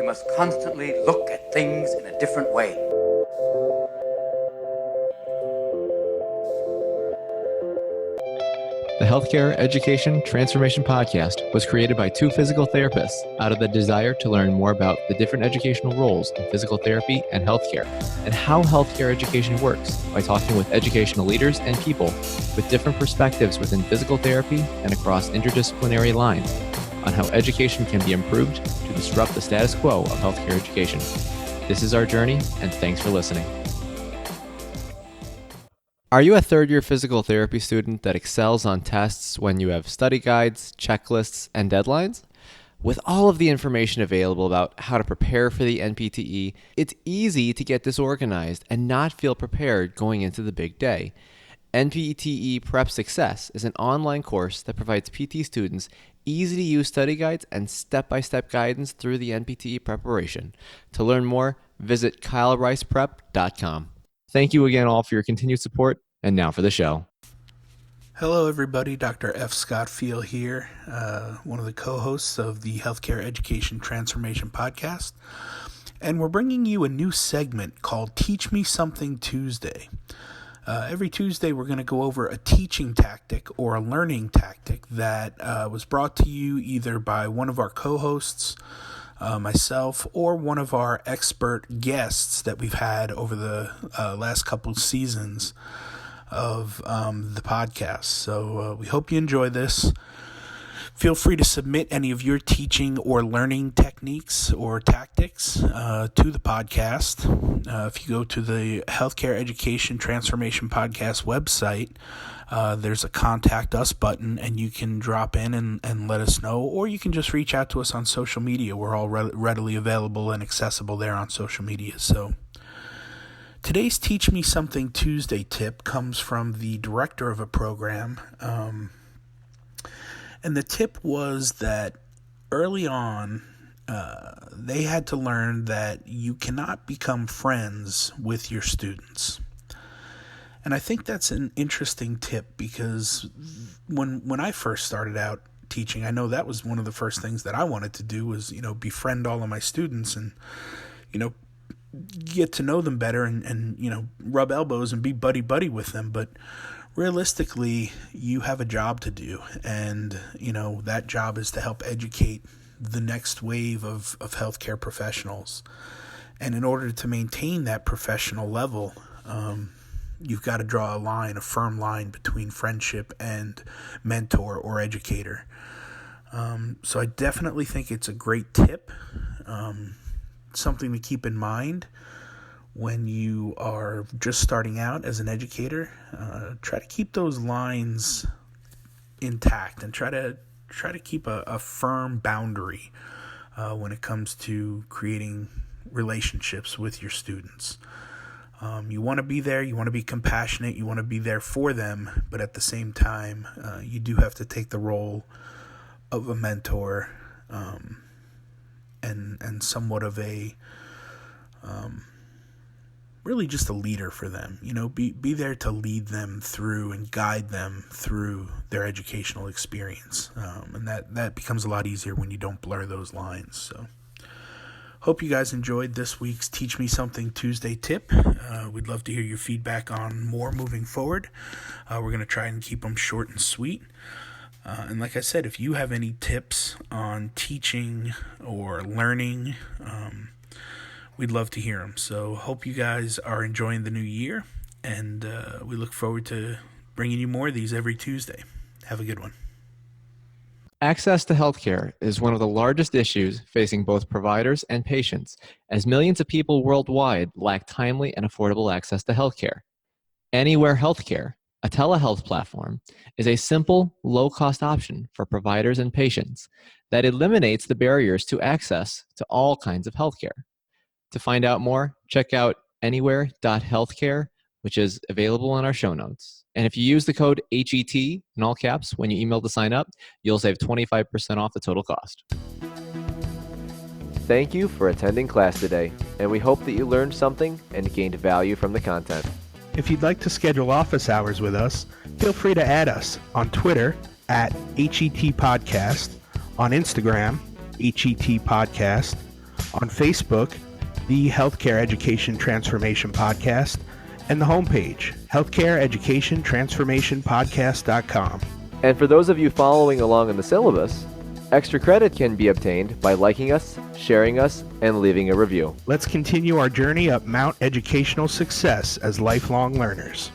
must constantly look at things in a different way. The Healthcare Education Transformation Podcast was created by two physical therapists out of the desire to learn more about the different educational roles in physical therapy and healthcare, and how healthcare education works by talking with educational leaders and people with different perspectives within physical therapy and across interdisciplinary lines on how education can be improved to disrupt the status quo of healthcare education. This is our journey, and thanks for listening. Are you a third-year physical therapy student that excels on tests when you have study guides, checklists, and deadlines? With all of the information available about how to prepare for the NPTE, it's easy to get disorganized and not feel prepared going into the big day. NPTE Prep Success is an online course that provides PT students easy-to-use study guides and step-by-step guidance through the NPTE preparation. To learn more, visit kylericeprep.com. Thank you again all for your continued support, and now for the show. Hello everybody, Dr. F. Scott Field here, one of the co-hosts of the Healthcare Education Transformation Podcast, and we're bringing you a new segment called Teach Me Something Tuesday. Every Tuesday we're going to go over a teaching tactic or a learning tactic that was brought to you either by one of our co-hosts, myself, or one of our expert guests that we've had over the last couple seasons of the podcast. So we hope you enjoy this. Feel free to submit any of your teaching or learning techniques or tactics to the podcast. If you go to the Healthcare Education Transformation Podcast website, there's a Contact Us button, and you can drop in and let us know, or you can just reach out to us on social media. We're all readily available and accessible there on social media. So today's Teach Me Something Tuesday tip comes from the director of a program, and the tip was that early on, they had to learn that you cannot become friends with your students. And I think that's an interesting tip because when I first started out teaching, I know that was one of the first things that I wanted to do was, befriend all of my students and, get to know them better and rub elbows and be buddy-buddy with them. But realistically, you have a job to do, and, that job is to help educate the next wave of healthcare professionals. And in order to maintain that professional level, you've got to draw a firm line between friendship and mentor or educator. So I definitely think it's a great tip, something to keep in mind when you are just starting out as an educator. Try to keep those lines intact and try to keep a firm boundary when it comes to creating relationships with your students. You want to be there, you want to be compassionate, you want to be there for them, but at the same time, you do have to take the role of a mentor and somewhat of a really just a leader for them. Be there to lead them through and guide them through their educational experience, and that becomes a lot easier when you don't blur those lines. So hope you guys enjoyed this week's Teach Me Something Tuesday tip. We'd love to hear your feedback on more moving forward. We're going to try and keep them short and sweet. And like I said, if you have any tips on teaching or learning, we'd love to hear them. So hope you guys are enjoying the new year, and we look forward to bringing you more of these every Tuesday. Have a good one. Access to healthcare is one of the largest issues facing both providers and patients, as millions of people worldwide lack timely and affordable access to healthcare. Anywhere Healthcare, a telehealth platform, is a simple, low-cost option for providers and patients that eliminates the barriers to access to all kinds of healthcare. To find out more, check out anywhere.healthcare, which is available in our show notes. And if you use the code HET in all caps when you email to sign up, you'll save 25% off the total cost. Thank you for attending class today, and we hope that you learned something and gained value from the content. If you'd like to schedule office hours with us, feel free to add us on Twitter @HET Podcast, on Instagram, HET Podcast, on Facebook, the Healthcare Education Transformation Podcast, and the homepage, healthcareeducationtransformationpodcast.com. And for those of you following along in the syllabus, extra credit can be obtained by liking us, sharing us, and leaving a review. Let's continue our journey up Mount Educational Success as lifelong learners.